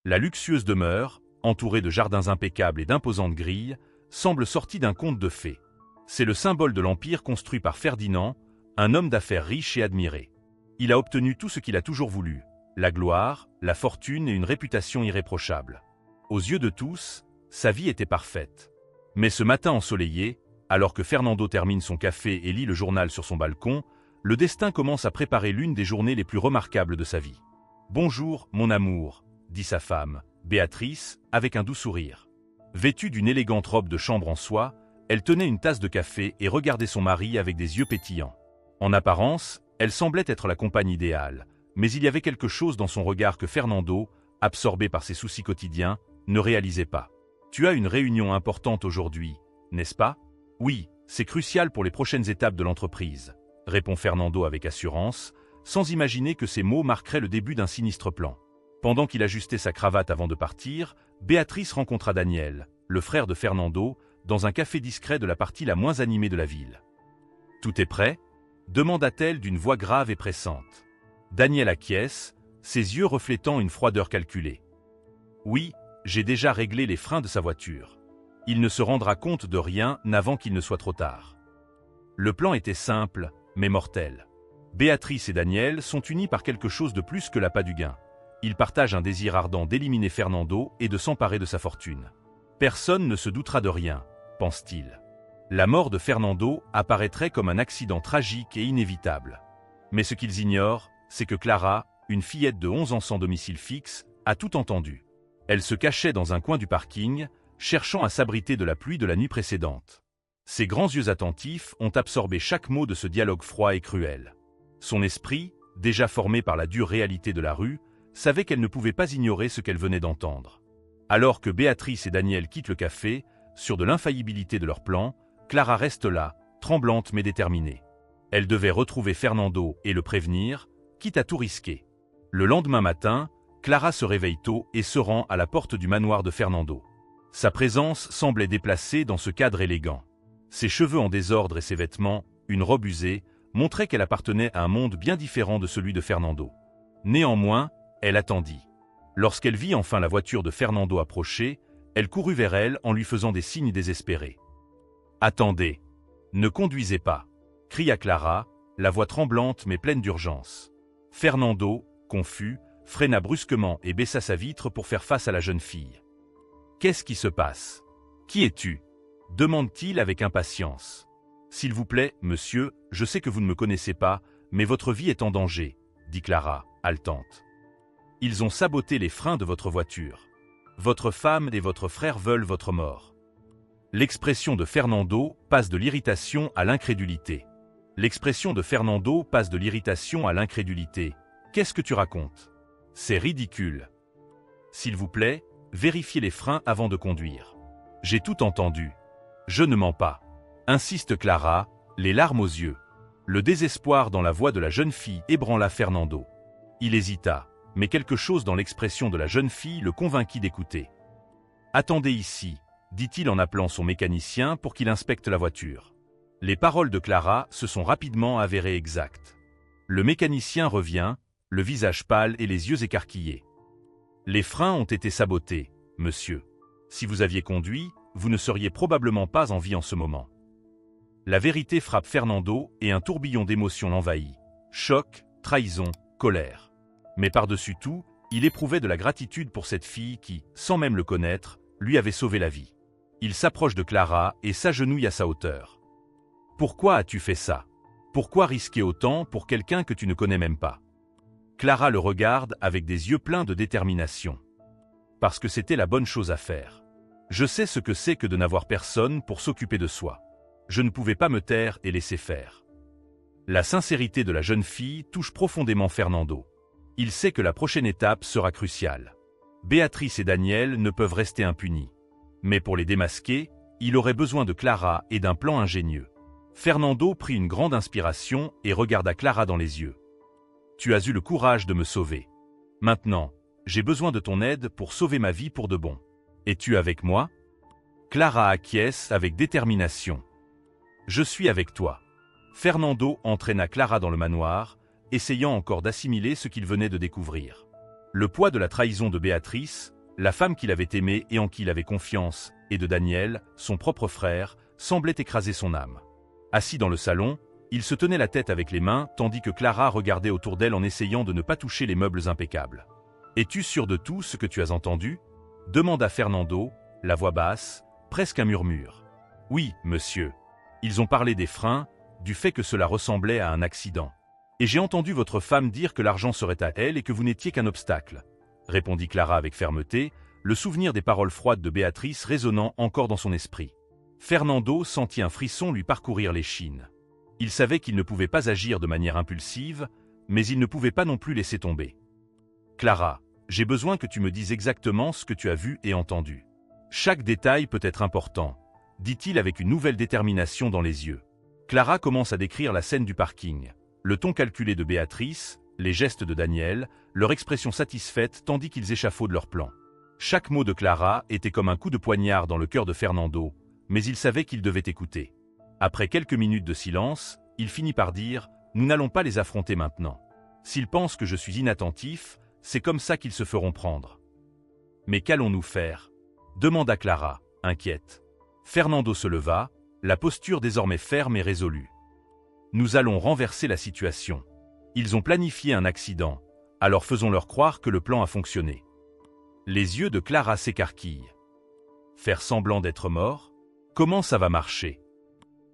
La luxueuse demeure, entourée de jardins impeccables et d'imposantes grilles, semble sortie d'un conte de fées. C'est le symbole de l'empire construit par Ferdinand, un homme d'affaires riche et admiré. Il a obtenu tout ce qu'il a toujours voulu, la gloire, la fortune et une réputation irréprochable. Aux yeux de tous, sa vie était parfaite. Mais ce matin ensoleillé, alors que Fernando termine son café et lit le journal sur son balcon, le destin commence à préparer l'une des journées les plus remarquables de sa vie. « Bonjour, mon amour », dit sa femme, Béatrice, avec un doux sourire. Vêtue d'une élégante robe de chambre en soie, elle tenait une tasse de café et regardait son mari avec des yeux pétillants. En apparence, elle semblait être la compagne idéale, mais il y avait quelque chose dans son regard que Fernando, absorbé par ses soucis quotidiens, ne réalisait pas. « Tu as une réunion importante aujourd'hui, n'est-ce pas ? » « Oui, c'est crucial pour les prochaines étapes de l'entreprise, » répond Fernando avec assurance, sans imaginer que ces mots marqueraient le début d'un sinistre plan. Pendant qu'il ajustait sa cravate avant de partir, Béatrice rencontra Daniel, le frère de Fernando, dans un café discret de la partie la moins animée de la ville. « Tout est prêt ?» demanda-t-elle d'une voix grave et pressante. Daniel acquiesce, ses yeux reflétant une froideur calculée. « Oui, j'ai déjà réglé les freins de sa voiture. Il ne se rendra compte de rien n'avant qu'il ne soit trop tard. » Le plan était simple, mais mortel. Béatrice et Daniel sont unis par quelque chose de plus que l'appât du gain. Ils partagent un désir ardent d'éliminer Fernando et de s'emparer de sa fortune. Personne ne se doutera de rien, pense-t-il. La mort de Fernando apparaîtrait comme un accident tragique et inévitable. Mais ce qu'ils ignorent, c'est que Clara, une fillette de 11 ans sans domicile fixe, a tout entendu. Elle se cachait dans un coin du parking, cherchant à s'abriter de la pluie de la nuit précédente. Ses grands yeux attentifs ont absorbé chaque mot de ce dialogue froid et cruel. Son esprit, déjà formé par la dure réalité de la rue, savait qu'elle ne pouvait pas ignorer ce qu'elle venait d'entendre. Alors que Béatrice et Daniel quittent le café, sûrs de l'infaillibilité de leur plan, Clara reste là, tremblante mais déterminée. Elle devait retrouver Fernando et le prévenir, quitte à tout risquer. Le lendemain matin, Clara se réveille tôt et se rend à la porte du manoir de Fernando. Sa présence semblait déplacée dans ce cadre élégant. Ses cheveux en désordre et ses vêtements, une robe usée, montraient qu'elle appartenait à un monde bien différent de celui de Fernando. Néanmoins, elle attendit. Lorsqu'elle vit enfin la voiture de Fernando approcher, elle courut vers elle en lui faisant des signes désespérés. « Attendez, ne conduisez pas !» cria Clara, la voix tremblante mais pleine d'urgence. Fernando, confus, freina brusquement et baissa sa vitre pour faire face à la jeune fille. « Qu'est-ce qui se passe ? Qui es-tu ? » demande-t-il avec impatience. « S'il vous plaît, monsieur, je sais que vous ne me connaissez pas, mais votre vie est en danger, » dit Clara, haletante. « Ils ont saboté les freins de votre voiture. Votre femme et votre frère veulent votre mort. » L'expression de Fernando passe de l'irritation à l'incrédulité. L'expression de Fernando passe de l'irritation à l'incrédulité. « Qu'est-ce que tu racontes ? C'est ridicule. S'il vous plaît, vérifiez les freins avant de conduire. J'ai tout entendu. Je ne mens pas. » insiste Clara, les larmes aux yeux. Le désespoir dans la voix de la jeune fille ébranla Fernando. Il hésita, mais quelque chose dans l'expression de la jeune fille le convainquit d'écouter. « Attendez ici, » dit-il en appelant son mécanicien pour qu'il inspecte la voiture. Les paroles de Clara se sont rapidement avérées exactes. Le mécanicien revient, le visage pâle et les yeux écarquillés. « Les freins ont été sabotés, monsieur. Si vous aviez conduit, vous ne seriez probablement pas en vie en ce moment. » La vérité frappe Fernando et un tourbillon d'émotions l'envahit. Choc, trahison, colère. Mais par-dessus tout, il éprouvait de la gratitude pour cette fille qui, sans même le connaître, lui avait sauvé la vie. Il s'approche de Clara et s'agenouille à sa hauteur. « Pourquoi as-tu fait ça ? Pourquoi risquer autant pour quelqu'un que tu ne connais même pas ?» Clara le regarde avec des yeux pleins de détermination. « Parce que c'était la bonne chose à faire. Je sais ce que c'est que de n'avoir personne pour s'occuper de soi. Je ne pouvais pas me taire et laisser faire. » La sincérité de la jeune fille touche profondément Fernando. Il sait que la prochaine étape sera cruciale. Béatrice et Daniel ne peuvent rester impunis. Mais pour les démasquer, il aurait besoin de Clara et d'un plan ingénieux. Fernando prit une grande inspiration et regarda Clara dans les yeux. « Tu as eu le courage de me sauver. Maintenant, j'ai besoin de ton aide pour sauver ma vie pour de bon. Es-tu avec moi ?» Clara acquiesce avec détermination. « Je suis avec toi. » Fernando entraîna Clara dans le manoir, essayant encore d'assimiler ce qu'il venait de découvrir. Le poids de la trahison de Béatrice, La femme qu'il avait aimée et en qui il avait confiance, et de Daniel, son propre frère, semblait écraser son âme. Assis dans le salon, il se tenait la tête avec les mains, tandis que Clara regardait autour d'elle en essayant de ne pas toucher les meubles impeccables. « Es-tu sûr de tout ce que tu as entendu » demanda Fernando, la voix basse, presque un murmure. « Oui, monsieur. Ils ont parlé des freins, du fait que cela ressemblait à un accident. Et j'ai entendu votre femme dire que l'argent serait à elle et que vous n'étiez qu'un obstacle, » répondit Clara avec fermeté, le souvenir des paroles froides de Béatrice résonnant encore dans son esprit. Fernando sentit un frisson lui parcourir l'échine. Il savait qu'il ne pouvait pas agir de manière impulsive, mais il ne pouvait pas non plus laisser tomber. « Clara, j'ai besoin que tu me dises exactement ce que tu as vu et entendu. Chaque détail peut être important, » dit-il avec une nouvelle détermination dans les yeux. Clara commence à décrire la scène du parking. Le ton calculé de Béatrice, les gestes de Daniel, leur expression satisfaite tandis qu'ils échafaudent leur plan. Chaque mot de Clara était comme un coup de poignard dans le cœur de Fernando, mais il savait qu'il devait écouter. Après quelques minutes de silence, il finit par dire « Nous n'allons pas les affronter maintenant. S'ils pensent que je suis inattentif, c'est comme ça qu'ils se feront prendre. » « Mais qu'allons-nous faire ?» demanda Clara, inquiète. Fernando se leva, la posture désormais ferme et résolue. « Nous allons renverser la situation. Ils ont planifié un accident, alors faisons-leur croire que le plan a fonctionné. » Les yeux de Clara s'écarquillent. Faire semblant d'être mort? Comment ça va marcher?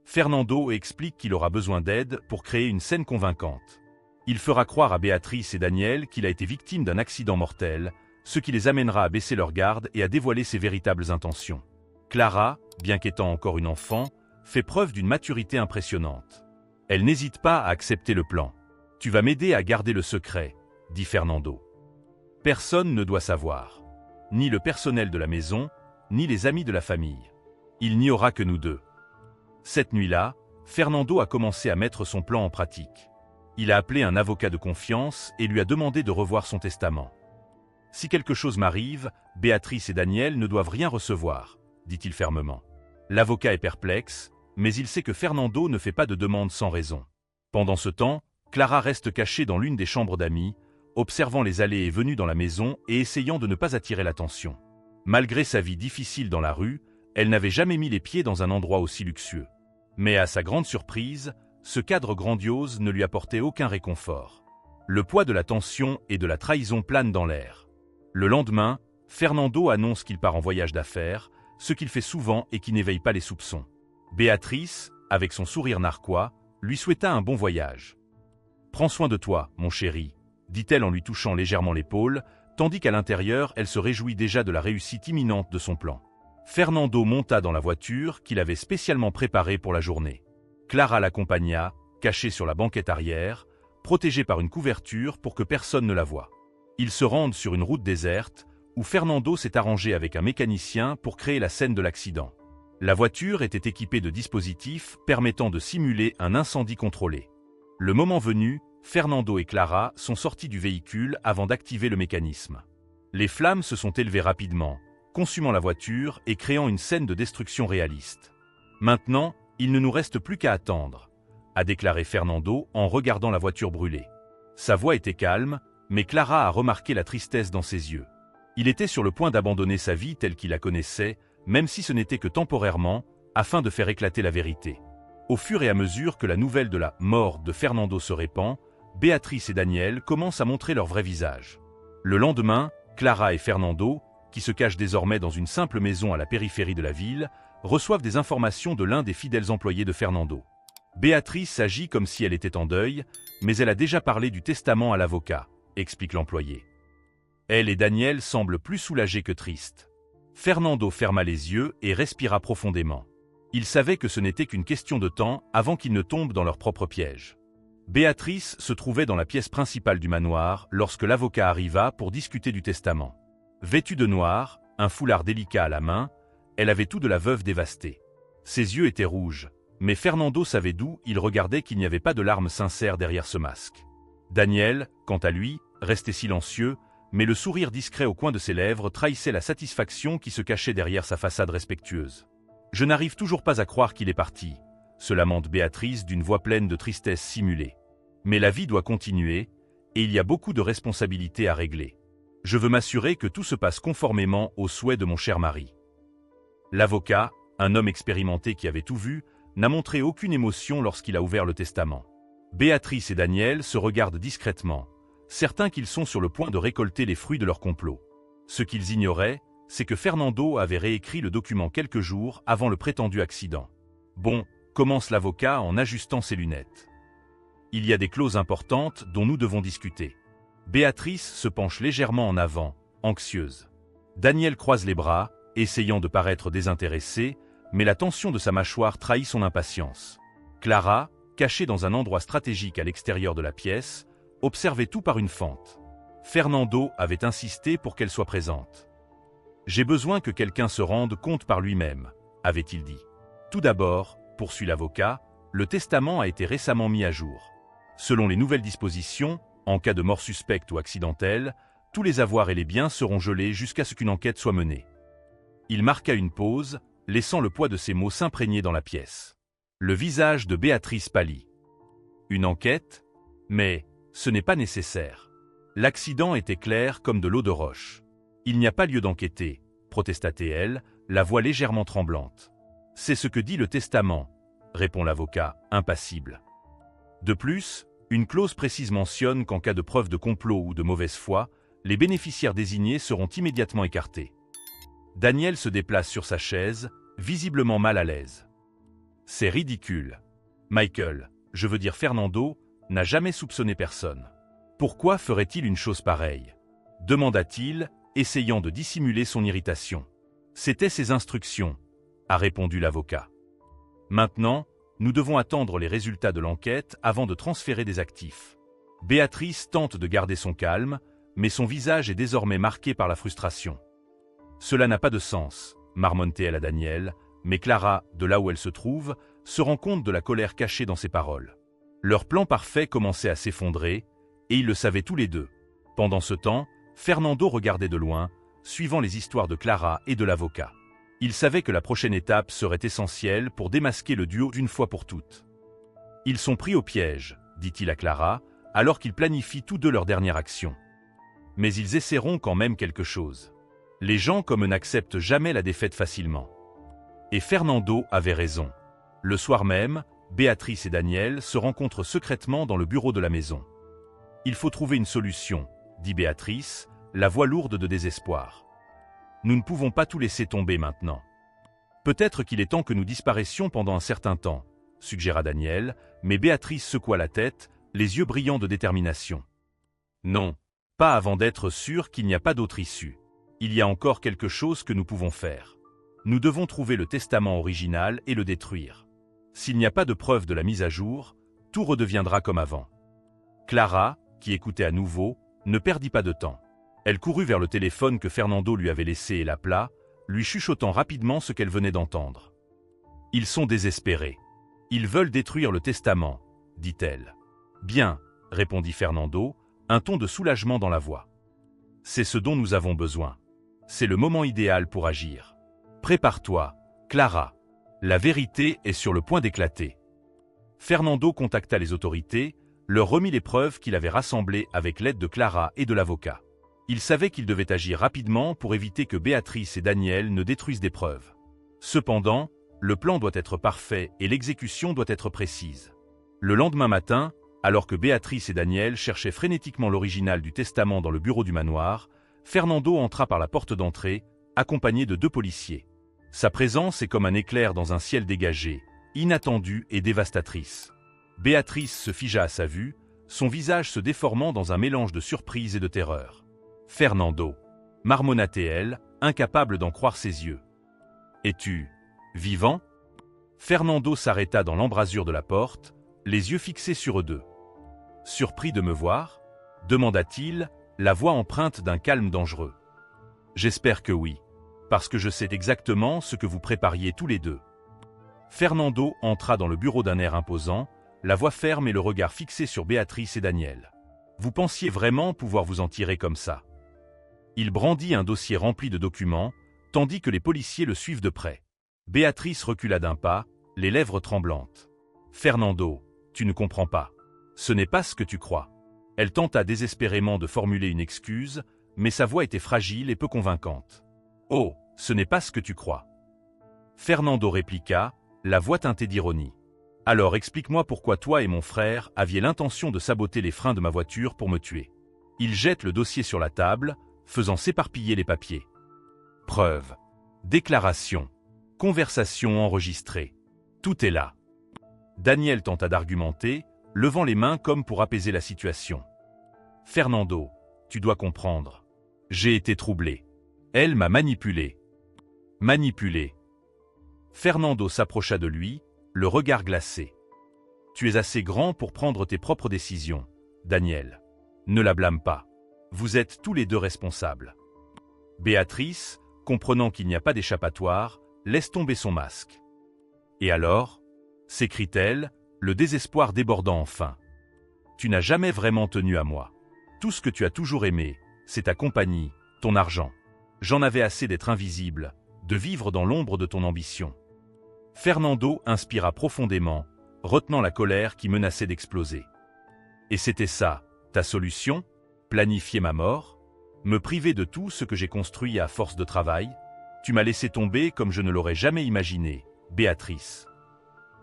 Fernando explique qu'il aura besoin d'aide pour créer une scène convaincante. Il fera croire à Béatrice et Daniel qu'il a été victime d'un accident mortel, ce qui les amènera à baisser leur garde et à dévoiler ses véritables intentions. Clara, bien qu'étant encore une enfant, fait preuve d'une maturité impressionnante. Elle n'hésite pas à accepter le plan. « Tu vas m'aider à garder le secret », dit Fernando. Personne ne doit savoir. Ni le personnel de la maison, ni les amis de la famille. Il n'y aura que nous deux. Cette nuit-là, Fernando a commencé à mettre son plan en pratique. Il a appelé un avocat de confiance et lui a demandé de revoir son testament. « Si quelque chose m'arrive, Béatrice et Daniel ne doivent rien recevoir, » dit-il fermement. L'avocat est perplexe, mais il sait que Fernando ne fait pas de demande sans raison. Pendant ce temps, Clara reste cachée dans l'une des chambres d'amis, observant les allées et venues dans la maison et essayant de ne pas attirer l'attention. Malgré sa vie difficile dans la rue, elle n'avait jamais mis les pieds dans un endroit aussi luxueux. Mais à sa grande surprise, ce cadre grandiose ne lui apportait aucun réconfort. Le poids de la tension et de la trahison plane dans l'air. Le lendemain, Fernando annonce qu'il part en voyage d'affaires, ce qu'il fait souvent et qui n'éveille pas les soupçons. Béatrice, avec son sourire narquois, lui souhaita un bon voyage. « Prends soin de toi, mon chéri », dit-elle en lui touchant légèrement l'épaule, tandis qu'à l'intérieur, elle se réjouit déjà de la réussite imminente de son plan. Fernando monta dans la voiture qu'il avait spécialement préparée pour la journée. Clara l'accompagna, cachée sur la banquette arrière, protégée par une couverture pour que personne ne la voie. Ils se rendent sur une route déserte, où Fernando s'est arrangé avec un mécanicien pour créer la scène de l'accident. La voiture était équipée de dispositifs permettant de simuler un incendie contrôlé. Le moment venu, Fernando et Clara sont sortis du véhicule avant d'activer le mécanisme. Les flammes se sont élevées rapidement, consumant la voiture et créant une scène de destruction réaliste. « Maintenant, il ne nous reste plus qu'à attendre », a déclaré Fernando en regardant la voiture brûler. Sa voix était calme, mais Clara a remarqué la tristesse dans ses yeux. Il était sur le point d'abandonner sa vie telle qu'il la connaissait, même si ce n'était que temporairement, afin de faire éclater la vérité. Au fur et à mesure que la nouvelle de la mort de Fernando se répand, Béatrice et Daniel commencent à montrer leur vrai visage. Le lendemain, Clara et Fernando, qui se cachent désormais dans une simple maison à la périphérie de la ville, reçoivent des informations de l'un des fidèles employés de Fernando. Béatrice agit comme si elle était en deuil, mais elle a déjà parlé du testament à l'avocat, explique l'employé. Elle et Daniel semblent plus soulagés que tristes. Fernando ferma les yeux et respira profondément. Il savait que ce n'était qu'une question de temps avant qu'ils ne tombent dans leur propre piège. Béatrice se trouvait dans la pièce principale du manoir lorsque l'avocat arriva pour discuter du testament. Vêtue de noir, un foulard délicat à la main, elle avait tout de la veuve dévastée. Ses yeux étaient rouges, mais Fernando savait d'où il regardait qu'il n'y avait pas de larmes sincères derrière ce masque. Daniel, quant à lui, restait silencieux, mais le sourire discret au coin de ses lèvres trahissait la satisfaction qui se cachait derrière sa façade respectueuse. « Je n'arrive toujours pas à croire qu'il est parti », se lamente Béatrice d'une voix pleine de tristesse simulée. « Mais la vie doit continuer, et il y a beaucoup de responsabilités à régler. » Je veux m'assurer que tout se passe conformément aux souhaits de mon cher mari. » L'avocat, un homme expérimenté qui avait tout vu, n'a montré aucune émotion lorsqu'il a ouvert le testament. Béatrice et Daniel se regardent discrètement, certains qu'ils sont sur le point de récolter les fruits de leur complot. Ce qu'ils ignoraient, c'est que Fernando avait réécrit le document quelques jours avant le prétendu accident. « Bon », commence l'avocat en ajustant ses lunettes. « Il y a des clauses importantes dont nous devons discuter. » Béatrice se penche légèrement en avant, anxieuse. Daniel croise les bras, essayant de paraître désintéressé, mais la tension de sa mâchoire trahit son impatience. Clara, cachée dans un endroit stratégique à l'extérieur de la pièce, observait tout par une fente. Fernando avait insisté pour qu'elle soit présente. « J'ai besoin que quelqu'un se rende compte par lui-même », avait-il dit. Tout d'abord, poursuit l'avocat, le testament a été récemment mis à jour. Selon les nouvelles dispositions, en cas de mort suspecte ou accidentelle, tous les avoirs et les biens seront gelés jusqu'à ce qu'une enquête soit menée. Il marqua une pause, laissant le poids de ses mots s'imprégner dans la pièce. Le visage de Béatrice pâlit. Une enquête? Mais ce n'est pas nécessaire. L'accident était clair comme de l'eau de roche. Il n'y a pas lieu d'enquêter, protesta-t-elle, la voix légèrement tremblante. C'est ce que dit le testament, répond l'avocat, impassible. De plus, une clause précise mentionne qu'en cas de preuve de complot ou de mauvaise foi, les bénéficiaires désignés seront immédiatement écartés. Daniel se déplace sur sa chaise, visiblement mal à l'aise. C'est ridicule. Michael, je veux dire Fernando, n'a jamais soupçonné personne. Pourquoi ferait-il une chose pareille? Demanda-t-il, essayant de dissimuler son irritation. C'était ses instructions, a répondu l'avocat. Maintenant, nous devons attendre les résultats de l'enquête avant de transférer des actifs. Béatrice tente de garder son calme, mais son visage est désormais marqué par la frustration. Cela n'a pas de sens, marmonne-t-elle à Daniel, mais Clara, de là où elle se trouve, se rend compte de la colère cachée dans ses paroles. Leur plan parfait commençait à s'effondrer, et ils le savaient tous les deux. Pendant ce temps, Fernando regardait de loin, suivant les histoires de Clara et de l'avocat. Il savait que la prochaine étape serait essentielle pour démasquer le duo d'une fois pour toutes. « Ils sont pris au piège », dit-il à Clara, alors qu'ils planifient tous deux leur dernière action. Mais ils essaieront quand même quelque chose. Les gens comme eux n'acceptent jamais la défaite facilement. Et Fernando avait raison. Le soir même, Béatrice et Daniel se rencontrent secrètement dans le bureau de la maison. « Il faut trouver une solution », dit Béatrice, la voix lourde de désespoir. « Nous ne pouvons pas tout laisser tomber maintenant. Peut-être qu'il est temps que nous disparaissions pendant un certain temps, » suggéra Daniel, mais Béatrice secoua la tête, les yeux brillants de détermination. « Non, pas avant d'être sûr qu'il n'y a pas d'autre issue. Il y a encore quelque chose que nous pouvons faire. Nous devons trouver le testament original et le détruire. S'il n'y a pas de preuve de la mise à jour, tout redeviendra comme avant. » Clara, qui écoutait à nouveau, ne perdit pas de temps. Elle courut vers le téléphone que Fernando lui avait laissé et l'appela, lui chuchotant rapidement ce qu'elle venait d'entendre. « Ils sont désespérés. Ils veulent détruire le testament, » dit-elle. « Bien, » répondit Fernando, un ton de soulagement dans la voix. « C'est ce dont nous avons besoin. C'est le moment idéal pour agir. Prépare-toi, Clara. La vérité est sur le point d'éclater. » Fernando contacta les autorités, leur remit les preuves qu'il avait rassemblées avec l'aide de Clara et de l'avocat. Il savait qu'il devait agir rapidement pour éviter que Béatrice et Daniel ne détruisent des preuves. Cependant, le plan doit être parfait et l'exécution doit être précise. Le lendemain matin, alors que Béatrice et Daniel cherchaient frénétiquement l'original du testament dans le bureau du manoir, Fernando entra par la porte d'entrée, accompagné de 2 policiers. Sa présence est comme un éclair dans un ciel dégagé, inattendue et dévastatrice. Béatrice se figea à sa vue, son visage se déformant dans un mélange de surprise et de terreur. « Fernando » marmonna-t-elle, incapable d'en croire ses yeux. « Es-tu vivant ?» Fernando s'arrêta dans l'embrasure de la porte, les yeux fixés sur eux deux. « Surpris de me voir ?» demanda-t-il, la voix empreinte d'un calme dangereux. « J'espère que oui, parce que je sais exactement ce que vous prépariez tous les deux. » Fernando entra dans le bureau d'un air imposant, la voix ferme et le regard fixé sur Béatrice et Daniel. « Vous pensiez vraiment pouvoir vous en tirer comme ça ?» Il brandit un dossier rempli de documents, tandis que les policiers le suivent de près. Béatrice recula d'un pas, les lèvres tremblantes. « Fernando, tu ne comprends pas. Ce n'est pas ce que tu crois. » Elle tenta désespérément de formuler une excuse, mais sa voix était fragile et peu convaincante. « Oh, ce n'est pas ce que tu crois. » Fernando répliqua, la voix teintée d'ironie. « Alors explique-moi pourquoi toi et mon frère aviez l'intention de saboter les freins de ma voiture pour me tuer. » Il jette le dossier sur la table, faisant s'éparpiller les papiers. Preuve. Déclaration. Conversation enregistrée. Tout est là. Daniel tenta d'argumenter, levant les mains comme pour apaiser la situation. « Fernando, tu dois comprendre. J'ai été troublé. Elle m'a manipulé. » Manipulé. Fernando s'approcha de lui, le regard glacé. « Tu es assez grand pour prendre tes propres décisions, Daniel. Ne la blâme pas. Vous êtes tous les deux responsables. » Béatrice, comprenant qu'il n'y a pas d'échappatoire, laisse tomber son masque. « Et alors ?» s'écrie-t-elle, le désespoir débordant enfin. « Tu n'as jamais vraiment tenu à moi. Tout ce que tu as toujours aimé, c'est ta compagnie, ton argent. J'en avais assez d'être invisible, de vivre dans l'ombre de ton ambition. » Fernando inspira profondément, retenant la colère qui menaçait d'exploser. « Et c'était ça, ta solution? Planifier ma mort? Me priver de tout ce que j'ai construit à force de travail? Tu m'as laissé tomber comme je ne l'aurais jamais imaginé, Béatrice. »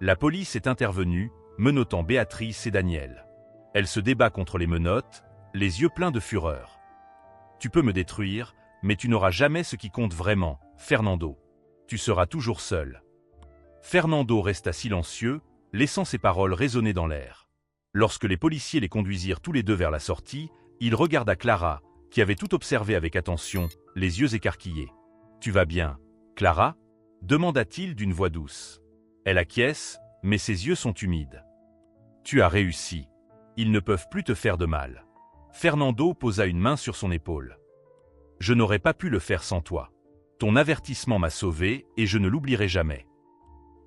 La police est intervenue, menottant Béatrice et Daniel. Elle se débat contre les menottes, les yeux pleins de fureur. « Tu peux me détruire, mais tu n'auras jamais ce qui compte vraiment, Fernando. Tu seras toujours seul. » Fernando resta silencieux, laissant ses paroles résonner dans l'air. Lorsque les policiers les conduisirent tous les deux vers la sortie, il regarda Clara, qui avait tout observé avec attention, les yeux écarquillés. « Tu vas bien, Clara ?» demanda-t-il d'une voix douce. Elle acquiesce, mais ses yeux sont humides. « Tu as réussi. Ils ne peuvent plus te faire de mal. » Fernando posa une main sur son épaule. « Je n'aurais pas pu le faire sans toi. Ton avertissement m'a sauvé et je ne l'oublierai jamais. »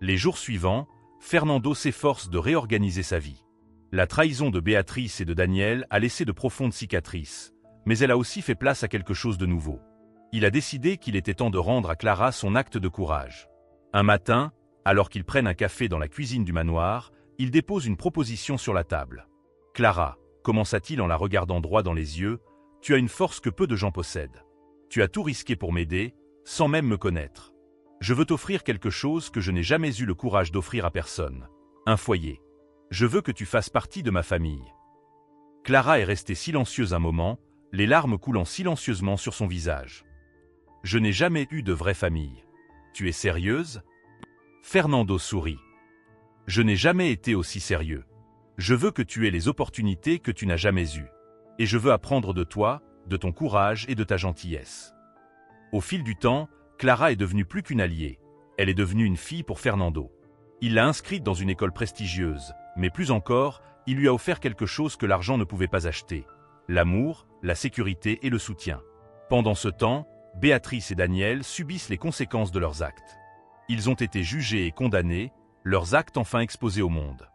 Les jours suivants, Fernando s'efforce de réorganiser sa vie. La trahison de Béatrice et de Daniel a laissé de profondes cicatrices, mais elle a aussi fait place à quelque chose de nouveau. Il a décidé qu'il était temps de rendre à Clara son acte de courage. Un matin, alors qu'ils prennent un café dans la cuisine du manoir, il dépose une proposition sur la table. « Clara, » commença-t-il en la regardant droit dans les yeux, « tu as une force que peu de gens possèdent. Tu as tout risqué pour m'aider, sans même me connaître. Je veux t'offrir quelque chose que je n'ai jamais eu le courage d'offrir à personne. Un foyer. Je veux que tu fasses partie de ma famille. » Clara est restée silencieuse un moment, les larmes coulant silencieusement sur son visage. « Je n'ai jamais eu de vraie famille. Tu es sérieuse ?» Fernando sourit. « Je n'ai jamais été aussi sérieux. Je veux que tu aies les opportunités que tu n'as jamais eues. Et je veux apprendre de toi, de ton courage et de ta gentillesse. » Au fil du temps, Clara est devenue plus qu'une alliée. Elle est devenue une fille pour Fernando. Il l'a inscrite dans une école prestigieuse, mais plus encore, il lui a offert quelque chose que l'argent ne pouvait pas acheter. L'amour, la sécurité et le soutien. Pendant ce temps, Béatrice et Daniel subissent les conséquences de leurs actes. Ils ont été jugés et condamnés, leurs actes enfin exposés au monde.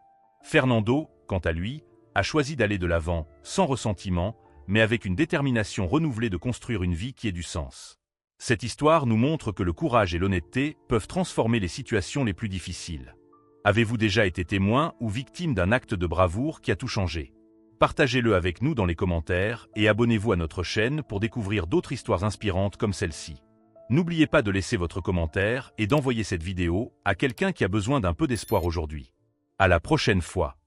Fernando, quant à lui, a choisi d'aller de l'avant, sans ressentiment, mais avec une détermination renouvelée de construire une vie qui ait du sens. Cette histoire nous montre que le courage et l'honnêteté peuvent transformer les situations les plus difficiles. Avez-vous déjà été témoin ou victime d'un acte de bravoure qui a tout changé? Partagez-le avec nous dans les commentaires et abonnez-vous à notre chaîne pour découvrir d'autres histoires inspirantes comme celle-ci. N'oubliez pas de laisser votre commentaire et d'envoyer cette vidéo à quelqu'un qui a besoin d'un peu d'espoir aujourd'hui. À la prochaine fois.